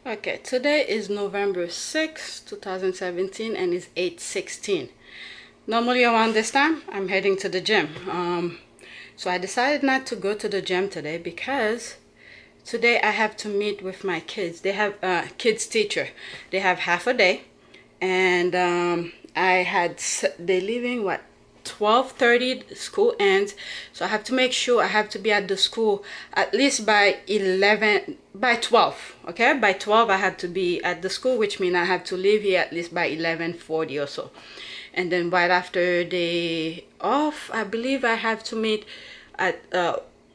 Okay, today is November 6, 2017 and it's 8:16. Normally around this time, I'm heading to the gym. So I decided not to go to the gym today because today I have to meet with my kids. They have a kids teacher. They have half a day and they're leaving what 12:30 school ends, so I have to make sure I have to be at the school at least by 12. Okay, by 12 I have to be at the school, which means I have to leave here at least by 11:40 or so. And then right after they off, I believe I have to meet at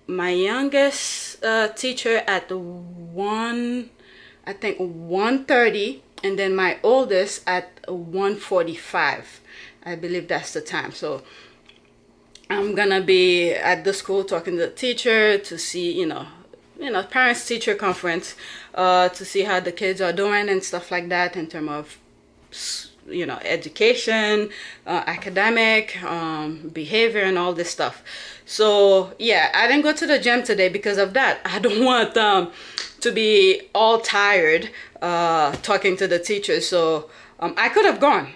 my youngest teacher at 1:30, and then my oldest at 1:45. I believe that's the time. So I'm gonna be at the school talking to the teacher to see, parents teacher conference, to see how the kids are doing and stuff like that in terms of, education, academic, behavior and all this stuff. So yeah, I didn't go to the gym today because of that. I don't want to be all tired talking to the teacher. So I could have gone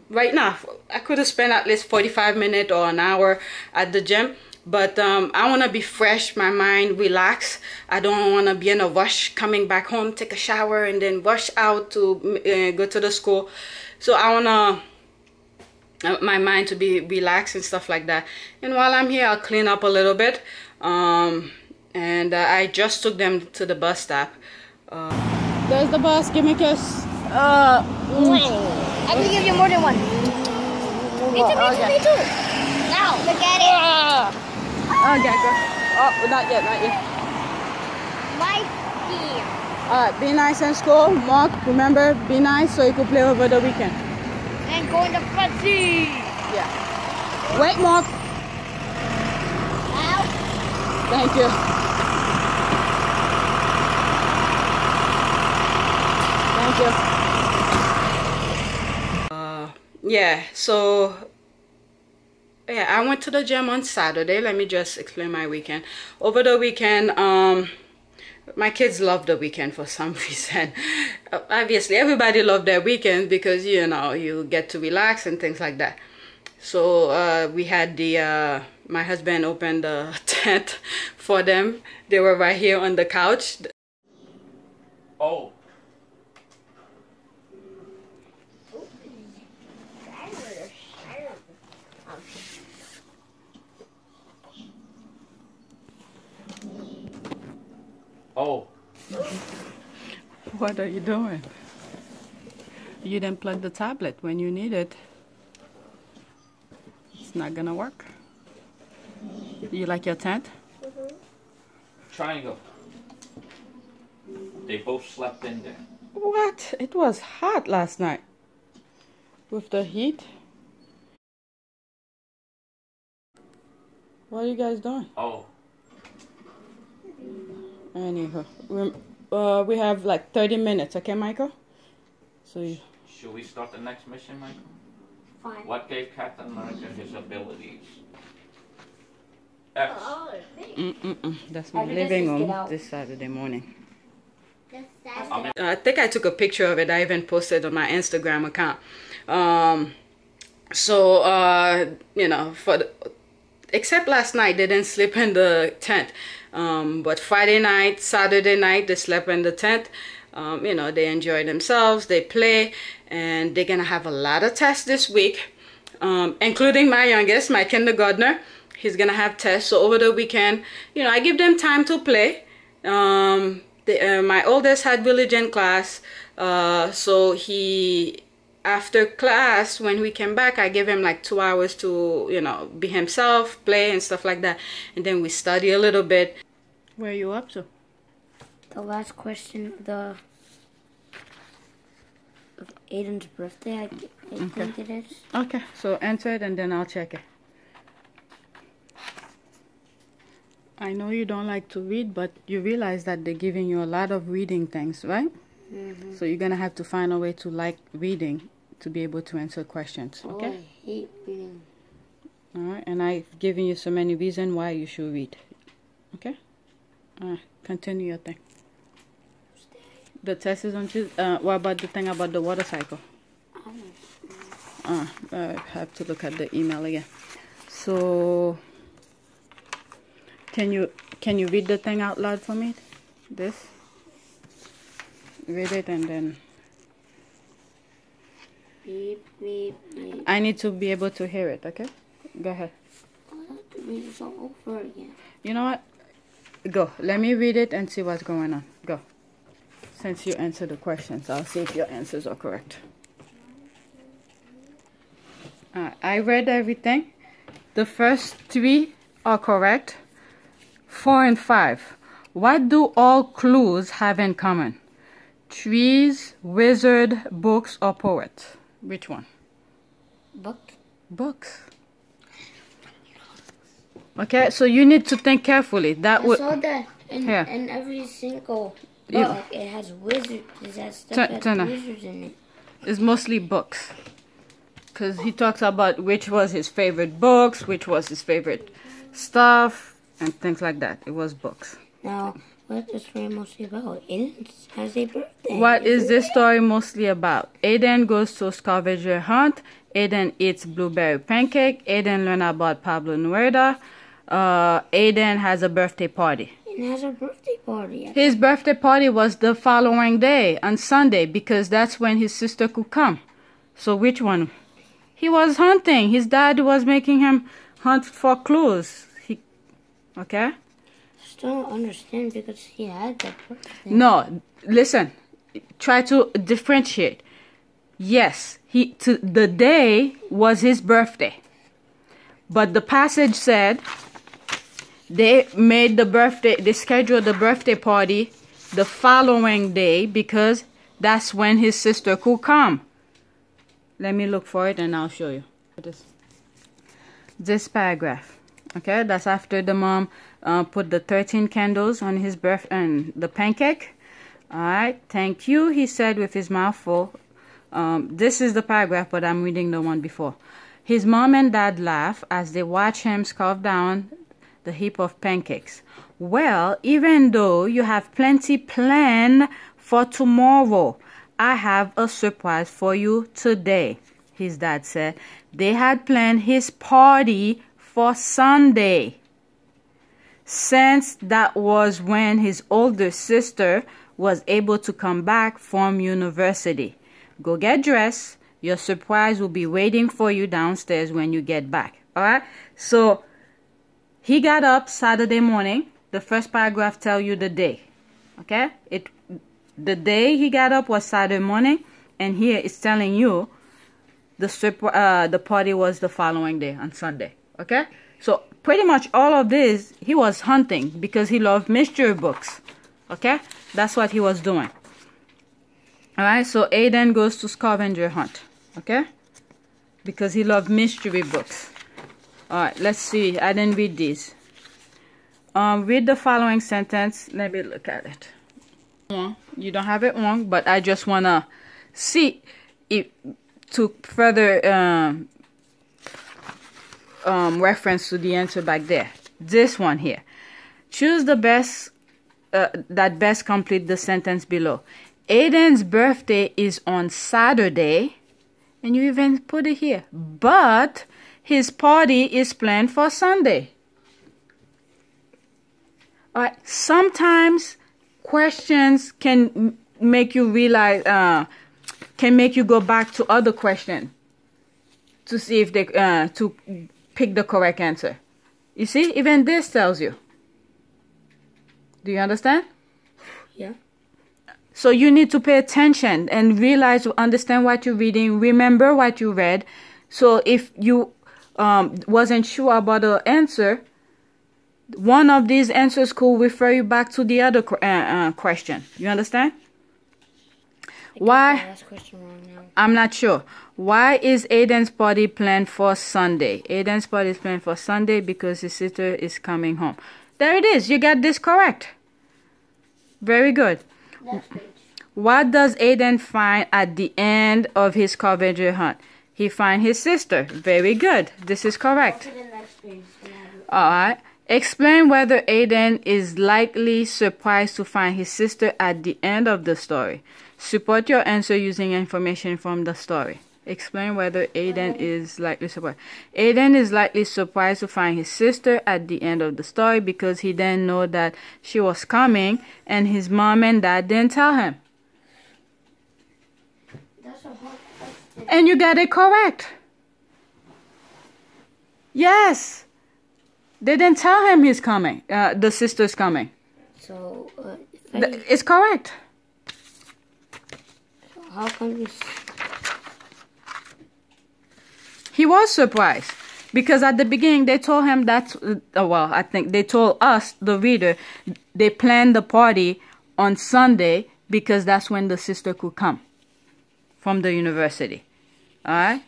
right now. I could have spent at least 45 minutes or an hour at the gym, but I want to be fresh, my mind relaxed. I don't want to be in a rush coming back home, take a shower and then rush out to go to the school. So I want my mind to be relaxed and stuff like that. And while I'm here, I'll clean up a little bit. And I just took them to the bus stop. There's the bus. Give me a kiss. I can give you more than one. Me too, me too. Now, look at it. Okay, go. Oh, not yet. My dear. Alright, be nice in school. Mark, remember, be nice so you can play over the weekend. And go in the front seat. Yeah. Wait, Mark. Now. Thank you. Thank you. Yeah, so yeah, I went to the gym on Saturday. Let me just explain my weekend. Over the weekend, my kids love the weekend for some reason. Obviously, everybody loves their weekend because, you get to relax and things like that. So we had my husband opened the tent for them. They were right here on the couch. Oh. Oh. What are you doing? You didn't plug the tablet when you need it. It's not gonna work. You like your tent? Triangle. They both slept in there. What? It was hot last night. With the heat. What are you guys doing? Oh. Anywho, we have like 30 minutes, okay, Michael? So Should we start the next mission, Michael? Fine. What gave Captain America his abilities? X. That's my living room this Saturday morning. I'm in. I think I took a picture of it. I even posted on my Instagram account. Except last night, they didn't sleep in the tent. But Friday night, Saturday night, they slept in the tent. They enjoy themselves, they play, and they're gonna have a lot of tests this week, including my youngest, my kindergartner. He's gonna have tests. So over the weekend, I give them time to play. My oldest had religion class, so after class, when we came back, I gave him like 2 hours to, be himself, play and stuff like that. And then we study a little bit. Where are you up to? The last question of Aiden's birthday, I think it is. Okay, so answer it and then I'll check it. I know you don't like to read, but you realize that they're giving you a lot of reading things, right? Mm-hmm. So you're going to have to find a way to like reading to be able to answer questions, okay? Oh, I hate reading. Alright, and I've given you so many reasons why you should read, okay? Continue your thing. The test is on Tuesday. What about the thing about the water cycle? I have to look at the email again. So, can you read the thing out loud for me? This. Read it and then. Beep, beep, beep. I need to be able to hear it. Okay. Go ahead. I have to read this all over again. You know what? Go. Let me read it and see what's going on. Go. Since you answered the questions, I'll see if your answers are correct. I read everything. The first 3 are correct. 4 and 5. What do all clues have in common? Trees, wizard, books, or poet? Which one? Book. Books. Okay, so you need to think carefully. That I would. saw that in every single book. It has wizards. It has stuff that has wizards in it. It's mostly books. Because he talks about which was his favorite books, which was his favorite stuff, and things like that. It was books. Now, what is this story mostly about? Aiden has a birthday. What is this story mostly about? Aiden goes to a scavenger hunt. Aiden eats blueberry pancake. Aiden learns about Pablo Neruda. Aiden has a birthday party. Aiden has a birthday party. His birthday party was the following day, on Sunday, because that's when his sister could come. So which one? He was hunting. His dad was making him hunt for clues. Okay? I still don't understand because he had that birthday. No, listen. Try to differentiate. Yes, the day was his birthday. But the passage said they scheduled the birthday party the following day because that's when his sister could come. Let me look for it and I'll show you. This paragraph. Okay, that's after the mom put the 13 candles on his birthday and the pancake. Alright, thank you, he said with his mouth full. This is the paragraph, but I'm reading the one before. His mom and dad laugh as they watch him scarf down the heap of pancakes. Well, even though you have plenty planned for tomorrow, I have a surprise for you today, his dad said. They had planned his party for Sunday, since that was when his older sister was able to come back from university. Go get dressed. Your surprise will be waiting for you downstairs when you get back. Alright? So, he got up Saturday morning. The first paragraph tells you the day. Okay? The day he got up was Saturday morning. And here it's telling you the party was the following day, on Sunday. Okay? So, pretty much all of this, he was hunting because he loved mystery books. Okay? That's what he was doing. Alright, so Aiden goes to scavenger hunt. Okay? Because he loved mystery books. Alright, let's see. I didn't read these. Read the following sentence. Let me look at it. You don't have it wrong, but I just want to see it to further reference to the answer back there. This one here. Choose the best that best complete the sentence below. Aiden's birthday is on Saturday, and you even put it here, but his party is planned for Sunday. Alright, sometimes questions can make you realize, can make you go back to other questions to see if they, to pick the correct answer. You see, even this tells you. Do you understand? Yeah. So you need to pay attention and realize, understand what you're reading, remember what you read. So if you wasn't sure about the answer, one of these answers could refer you back to the other question. You understand? Why? Last question wrong now. I'm not sure. Why is Aiden's party planned for Sunday? Aiden's party is planned for Sunday because his sister is coming home. There it is. You got this correct. Very good. Next page. What does Aiden find at the end of his scavenger hunt? He finds his sister. Very good. This is correct. Go to the next page. Alright. Explain whether Aiden is likely surprised to find his sister at the end of the story. Support your answer using information from the story. Explain whether Aiden is likely surprised. Aiden is likely surprised to find his sister at the end of the story because he didn't know that she was coming and his mom and dad didn't tell him. That's a hard question. And you got it correct. Yes. They didn't tell him he's coming. The sister's coming. So, It's correct. how come you... He was surprised because at the beginning they told him that, well, I think they told us, the reader, they planned the party on Sunday because that's when the sister could come from the university. All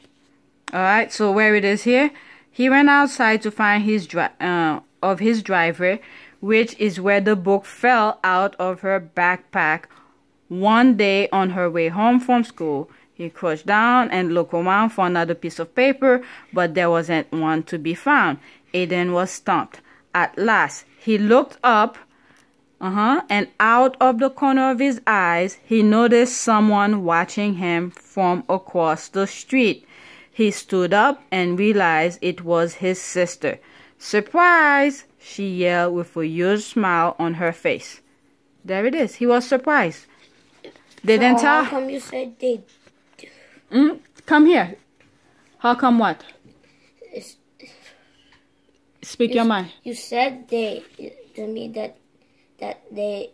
right, so where it is here, he went outside to find his driver, which is where the book fell out of her backpack one day on her way home from school. He crouched down and looked around for another piece of paper, but there wasn't one to be found. Aiden was stumped. At last, he looked up, and out of the corner of his eyes, he noticed someone watching him from across the street. He stood up and realized it was his sister. "Surprise!" she yelled with a huge smile on her face. There it is. He was surprised. They didn't tell. How come you said they... Come here. How come what? Speak your mind. You said they to me that they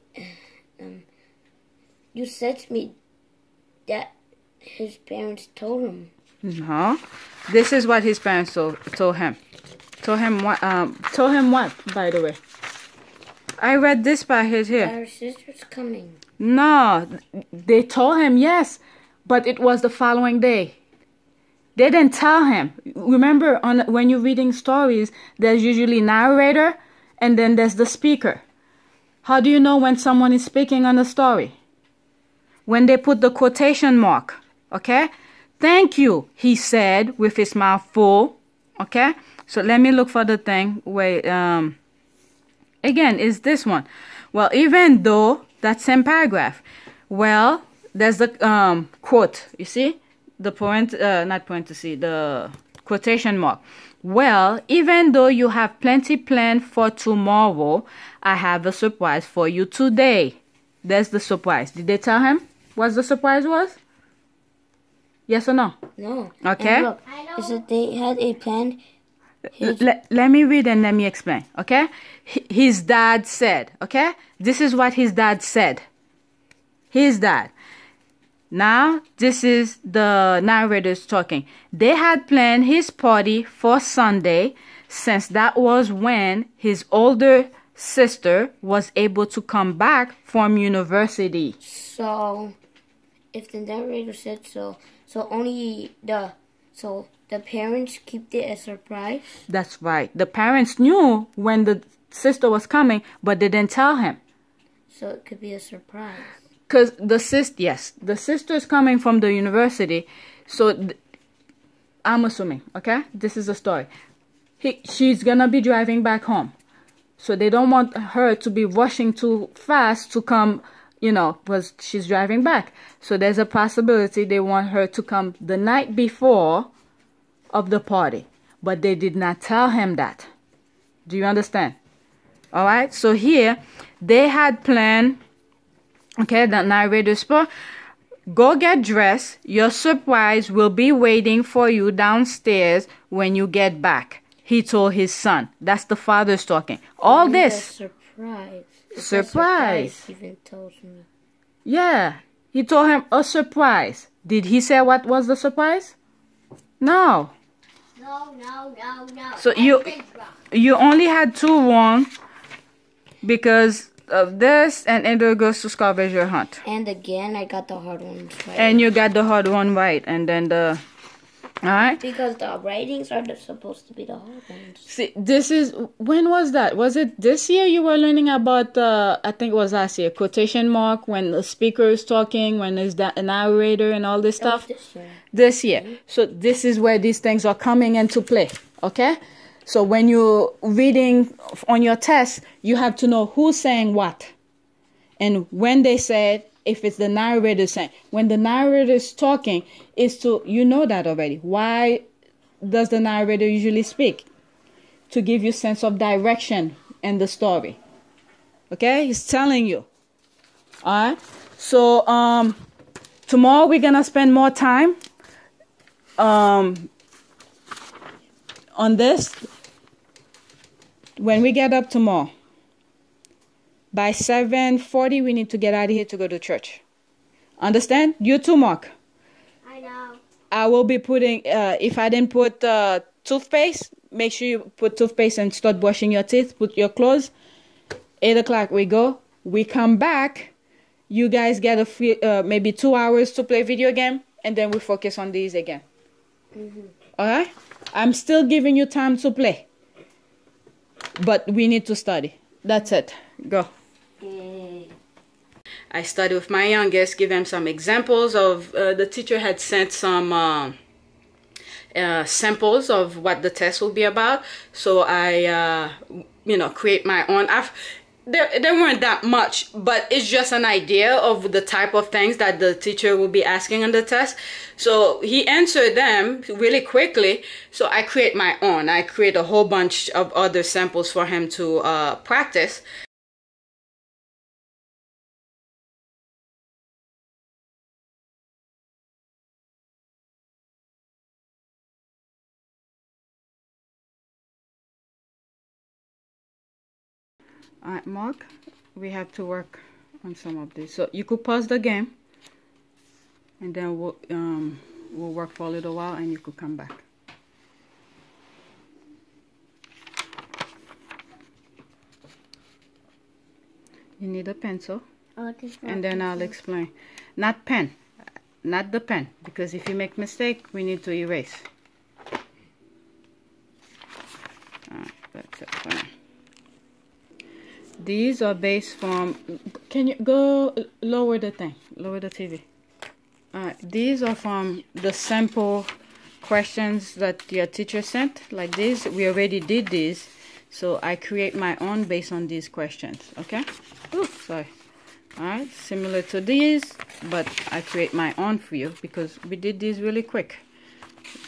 you said to me that his parents told him. No. This is what his parents told him. Told him what? Told him what? By the way, I read this part here. Our sister's coming. No, they told him yes, but it was the following day. They didn't tell him. Remember, when you're reading stories, there's usually narrator and then there's the speaker. How do you know when someone is speaking on a story? When they put the quotation mark, okay? "Thank you," he said with his mouth full, okay? So let me look for the thing. Wait, again, is this one. Well, even though, that same paragraph. Well, there's the quote, you see? The the quotation mark. "Well, even though you have plenty planned for tomorrow, I have a surprise for you today." There's the surprise. Did they tell him what the surprise was? Yes or no? No. Okay. And look, it said they had a plan. Let me read and let me explain, okay? His dad said, okay? This is what his dad said. His dad. Now, this is the narrators talking. They had planned his party for Sunday, since that was when his older sister was able to come back from university. So, if the narrator said so, the parents keep it a surprise? That's right. The parents knew when the sister was coming, but they didn't tell him. So it could be a surprise. Because the sister's coming from the university. So I'm assuming, okay? This is the story. She's gonna be driving back home. So they don't want her to be rushing too fast to come, because she's driving back. So there's a possibility they want her to come the night before of the party. But they did not tell him that. Do you understand? All right. So here, they had planned, okay, the narrator spoke, "Go get dressed. Your surprise will be waiting for you downstairs when you get back," he told his son. That's the father's talking. All this. Surprise. Surprise. Even told me. Yeah. He told him a surprise. Did he say what was the surprise? No. No. So you only had 2 wrong because of this, and Ender goes to scavenger hunt. And again, I got the hard ones right. And you got the hard one right, and then alright? Because the writings are supposed to be the hard ones. See, this is, when was that? Was it this year you were learning about, I think it was last year, quotation mark, when the speaker is talking, when there's a narrator and all this stuff? This year. This year. So this is where these things are coming into play, okay? So when you're reading on your test, you have to know who's saying what. And when they said, if it's the narrator saying, when the narrator is talking, is to, you know that already. Why does the narrator usually speak? To give you sense of direction in the story. Okay? He's telling you. All right? So, tomorrow we're going to spend more time on this. When we get up tomorrow, by 7:40, we need to get out of here to go to church. Understand? You too, Mark. I know. I will be putting, if I didn't put toothpaste, make sure you put toothpaste and start brushing your teeth, put your clothes. 8 o'clock we go. We come back. You guys get a free, maybe 2 hours to play video game, and then we focus on these again. All right? I'm still giving you time to play. But we need to study. That's it. Go. I study with my youngest, give them some examples of, the teacher had sent some samples of what the test will be about. So I, create my own. There weren't that much, but it's just an idea of the type of things that the teacher will be asking on the test. So he answered them really quickly. So I create my own. I create a whole bunch of other samples for him to practice. All right, Mark, we have to work on some of this. So you could pause the game, and then we'll work for a little while, and you could come back. You need a pencil, and then I'll explain. Not pen, not the pen, because if you make mistake, we need to erase. All right, that's it for now. These are based from, can you go lower the thing, lower the TV. These are from the sample questions that your teacher sent, like this. We already did these, so I create my own based on these questions, okay? Ooh, sorry. All right, similar to these, but I create my own for you because we did these really quick.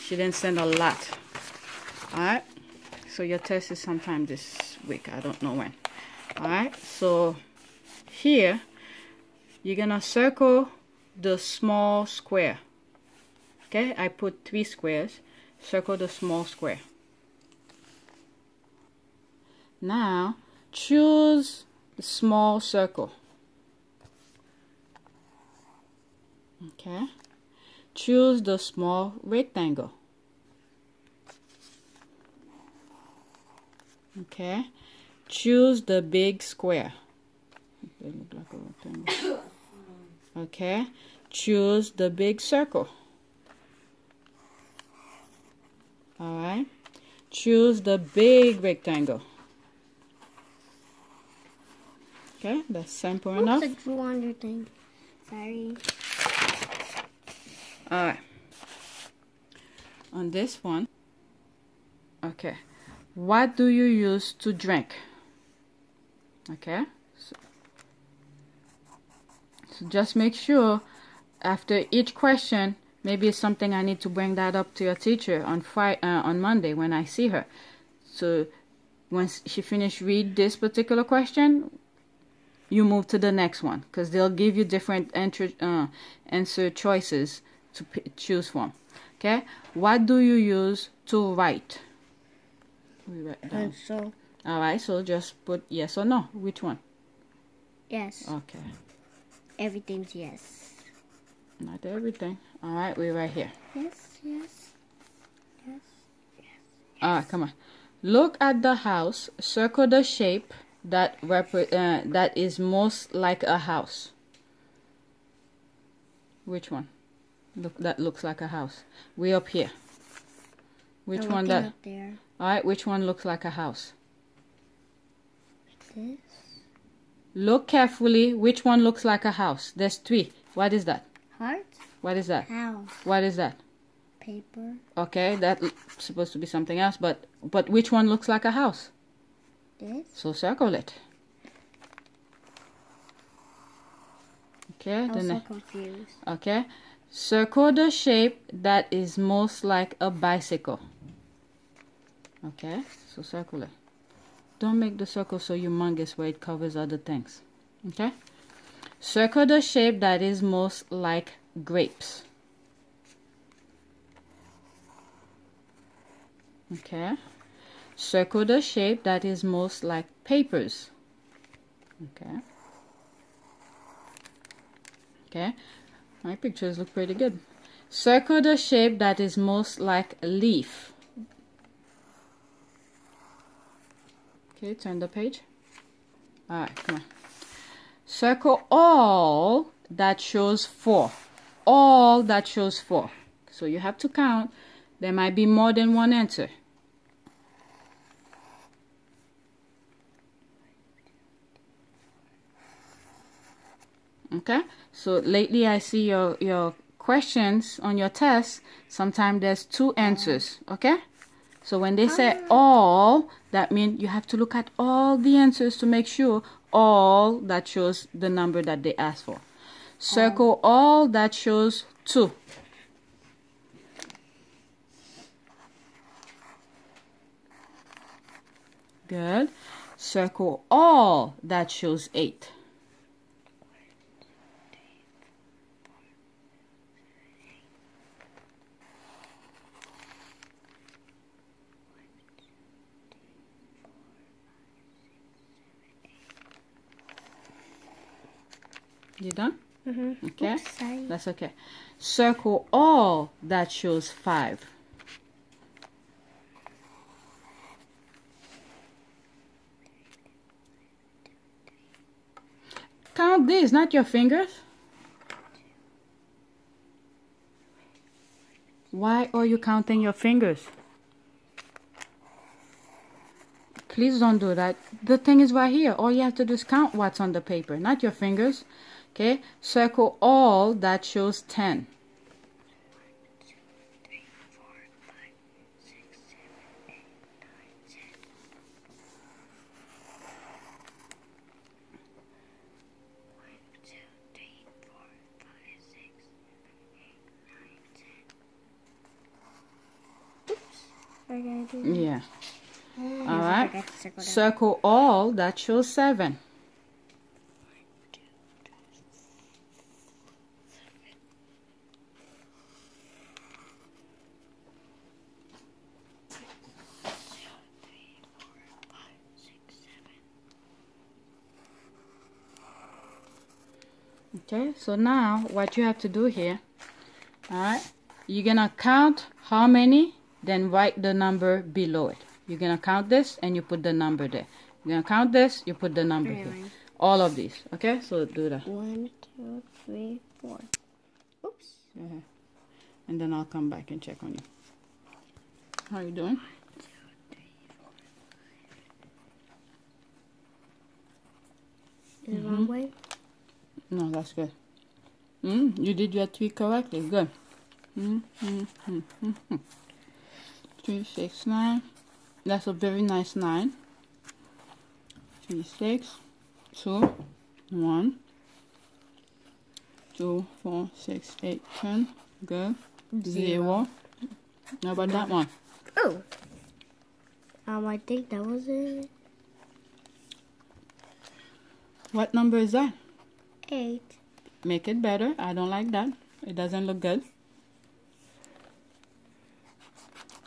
She didn't send a lot. All right, so your test is sometime this week, I don't know when. Alright, so here you're gonna circle the small square. Okay, I put 3 squares. Circle the small square. Now choose the small circle. Okay, choose the small rectangle. Okay, choose the big square. Okay, choose the big circle. All right, choose the big rectangle. Okay, that's simple enough. I drew on your thing. Sorry. All right. On this one, okay. What do you use to drink? Okay, so just make sure after each question, maybe it's something I need to bring that up to your teacher on on Monday when I see her. So once she finishes read this particular question, you move to the next one, because they'll give you different answer choices to choose from. Okay, what do you use to write? We write down. Pencil. All right, so just put yes or no. Which one? Yes. Okay. Everything's yes. Not everything. All right, we're right here. Yes, yes, yes, yes. All right, come on. Look at the house. Circle the shape that that is most like a house. Which one? Look, that looks like a house. Way up here. Which one that? Up there. All right, which one looks like a house? This. Look carefully. Which one looks like a house? There's 3. What is that? Heart. What is that? House. What is that? paper. Okay, that's supposed to be something else, but which one looks like a house? This? So circle it. Okay, I was so confused. Okay, circle the shape that is most like a bicycle. Okay, so circle it. Don't make the circle so humongous where it covers other things. Okay, circle the shape that is most like grapes. Okay, circle the shape that is most like papers. Okay. Okay, my pictures look pretty good. Circle the shape that is most like a leaf. Okay, turn the page. Alright, come on. Circle all that shows 4. All that shows 4. So you have to count. There might be more than one answer. Okay, so lately I see your questions on your test, sometimes there's 2 answers. Okay, so when they say all, that means you have to look at all the answers to make sure all that shows the number that they asked for. Circle all that shows 2. Good. Circle all that shows 8. You done? Mm-hmm. Okay. Oops, sorry. That's okay. Circle all that shows 5. Count these, not your fingers. Why are you counting your fingers? Please don't do that. The thing is right here. All you have to do is count what's on the paper, not your fingers. Okay, circle all that shows 10. 1, 2, 3, 4, 5, 6, 7, 8, 9, 10. We're gonna do that. Yeah. All right. Circle all that shows 7. Okay, so now what you have to do here, all right, you're gonna count how many, then write the number below it. You're gonna count this and you put the number there. You're gonna count this, you put the number here. All of these. Okay, so do that. 1, 2, 3, 4. Oops. And then I'll come back and check on you. How are you doing? 1, 2, 3, 4, 5. Is it wrong way? No, that's good. You did your 3 correctly. Good. 3, 6, 9. That's a very nice 9. 3, 6, 2, 1, 2, 4, 6, 8, 10. Good. 0. How about that one? Oh. I think that was it. What number is that? 8. Make it better. I don't like that. It doesn't look good.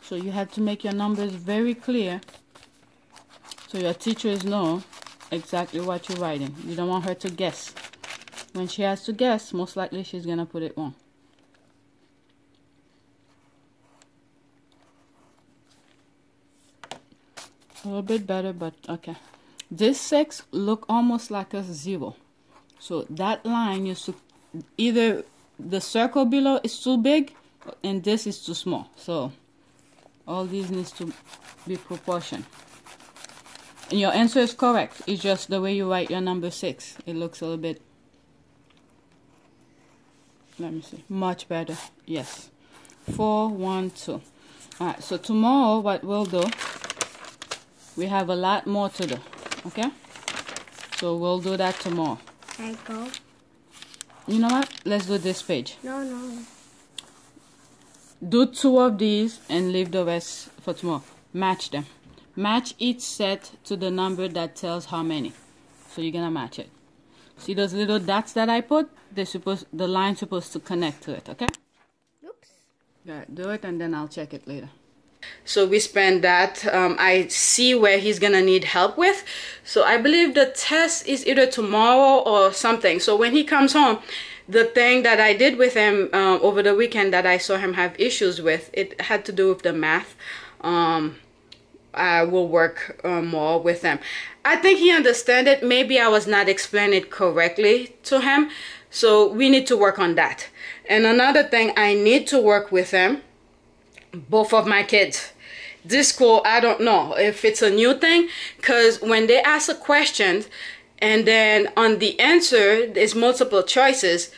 So you have to make your numbers very clear so your teachers know exactly what you're writing. You don't want her to guess. When she has to guess, most likely she's going to put it wrong. A little bit better, but okay. This 6 look almost like a 0. So that line is to, either the circle below is too big and this is too small. So all these needs to be proportion. And your answer is correct. It's just the way you write your number 6. It looks a little bit, let me see, much better. Yes. 412. All right, so tomorrow what we'll do, we have a lot more to do, okay? So we'll do that tomorrow. I go. You know what? Let's do this page. No. Do 2 of these and leave the rest for tomorrow. Match them. Match each set to the number that tells how many. So you're gonna match it. See those little dots that I put? The line's supposed to connect to it, okay? Oops. Yeah, do it and then I'll check it later. So we spent that. I see where he's gonna need help with. So I believe the test is either tomorrow or something. So when he comes home, the thing that I did with him over the weekend that I saw him have issues with, it had to do with the math. I will work more with him. I think he understands it. Maybe I was not explaining it correctly to him. So we need to work on that. And another thing, I need to work with him, both of my kids. This school, I don't know if it's a new thing, because when they ask a question and then on the answer there's multiple choices,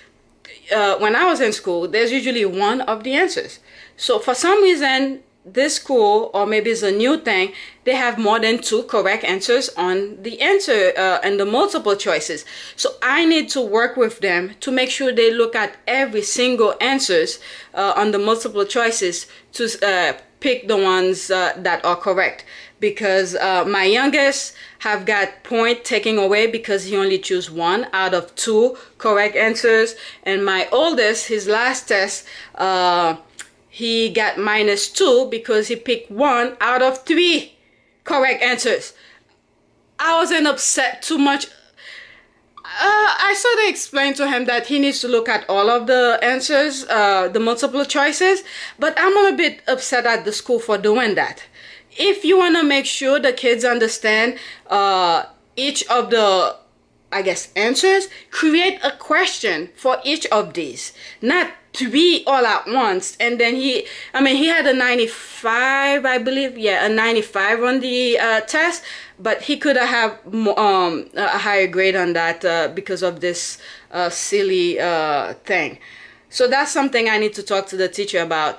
when I was in school there's usually one of the answers. So for some reason this school, or maybe it's a new thing, they have more than 2 correct answers on the answer and the multiple choices. So I need to work with them to make sure they look at every single answers on the multiple choices to pick the ones that are correct. Because my youngest have got point taken away because he only chose 1 out of 2 correct answers, and my oldest, his last test, he got -2 because he picked 1 out of 3 correct answers. I wasn't upset too much. I sort of explained to him that he needs to look at all of the answers, the multiple choices, but I'm a bit upset at the school for doing that. If you want to make sure the kids understand each of the, I guess, answers, create a question for each of these, not 3 all at once. And then he had a 95, I believe, yeah, a 95 on the test, but he could have a higher grade on that because of this silly thing. So that's something I need to talk to the teacher about.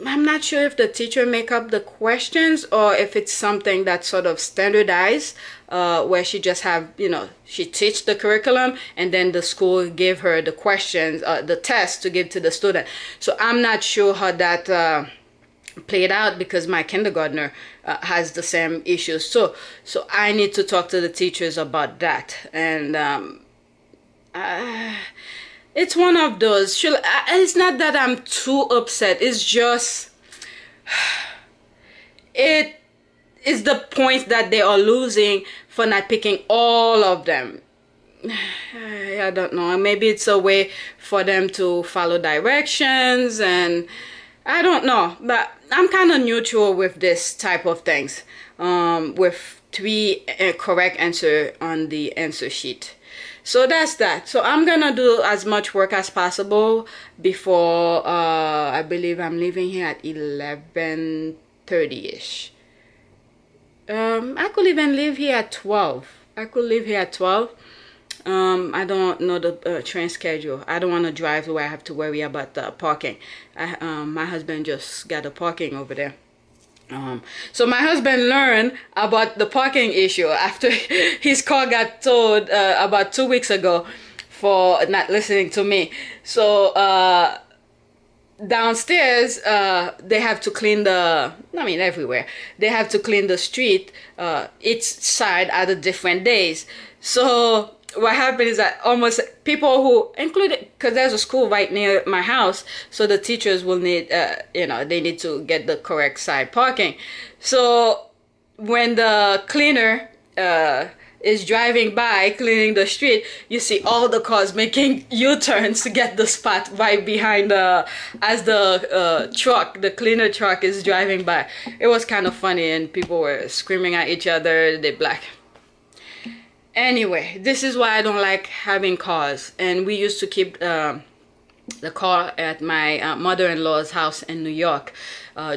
I'm not sure if the teacher make up the questions or if it's something that's sort of standardized, where she just have, she teach the curriculum and then the school give her the questions, the test to give to the student. So I'm not sure how that played out, because my kindergartner has the same issues. So I need to talk to the teachers about that. And it's one of those. It's not that I'm too upset. It's just, it is the points that they are losing for not picking all of them. I don't know. Maybe it's a way for them to follow directions, and I don't know. But I'm kind of neutral with this type of things. With 3 correct answer on the answer sheet. So that's that. So I'm gonna do as much work as possible before I believe I'm leaving here at 11:30ish. I could even leave here at 12. I don't know the train schedule. I don't want to drive where I have to worry about the parking. My husband just got a parking over there. So my husband learned about the parking issue after his car got towed about 2 weeks ago for not listening to me. So downstairs they have to clean everywhere they have to clean the street each side at a different days. So what happened is that almost people who included, because there's a school right near my house, so the teachers will need they need to get the correct side parking. So when the cleaner is driving by cleaning the street, you see all the cars making U-turns to get the spot right behind as the cleaner truck is driving by. It was kind of funny, and people were screaming at each other. They black. Anyway, this is why I don't like having cars. And we used to keep the car at my mother-in-law's house in New York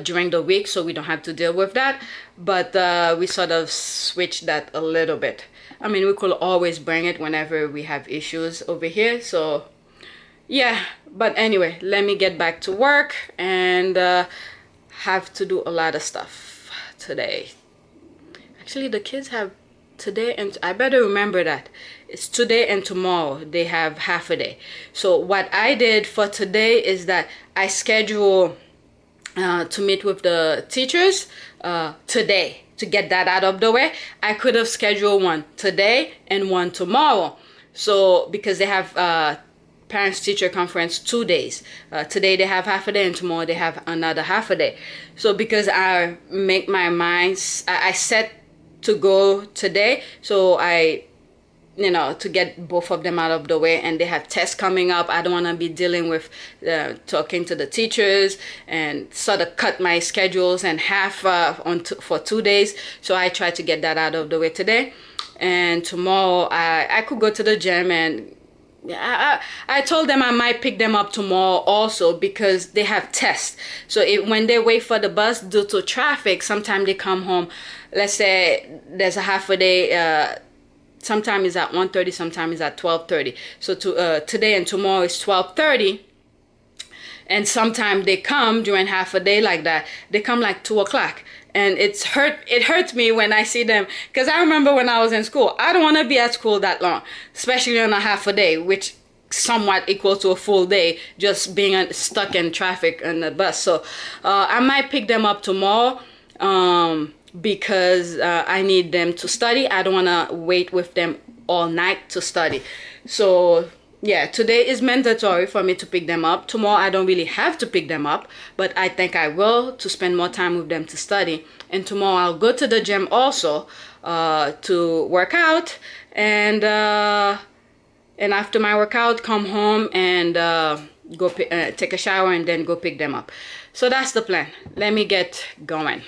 during the week, so we don't have to deal with that. But we sort of switched that a little bit. We could always bring it whenever we have issues over here. So yeah, but anyway, let me get back to work and have to do a lot of stuff today. Actually, the kids have today, and I better remember that it's today and tomorrow they have half a day. So what I did for today is that I schedule to meet with the teachers today to get that out of the way. I could have scheduled one today and one tomorrow. So because they have parents teacher conference 2 days, today they have half a day and tomorrow they have another half a day. So because I make my mind, I set to go today, so I, you know, to get both of them out of the way, and they have tests coming up. I don't want to be dealing with talking to the teachers and sort of cut my schedules in half for 2 days. So I try to get that out of the way today, and tomorrow I could go to the gym, and I told them I might pick them up tomorrow also because they have tests. So when they wait for the bus due to traffic, sometimes they come home. Let's say there's a half a day. Sometimes it's at 1:30, sometimes it's at 12:30. So today and tomorrow is 12:30. And sometimes they come during half a day like that. They come like 2 o'clock. And it hurts me when I see them, because I remember when I was in school, I don't want to be at school that long, especially on a half a day, which somewhat equals to a full day, just being stuck in traffic on the bus. So I might pick them up tomorrow because I need them to study. I don't want to wait with them all night to study. So yeah, today is mandatory for me to pick them up. Tomorrow I don't really have to pick them up, but I think I will, to spend more time with them to study. And tomorrow I'll go to the gym also to work out, and after my workout come home and go take a shower and then go pick them up. So that's the plan. Let me get going.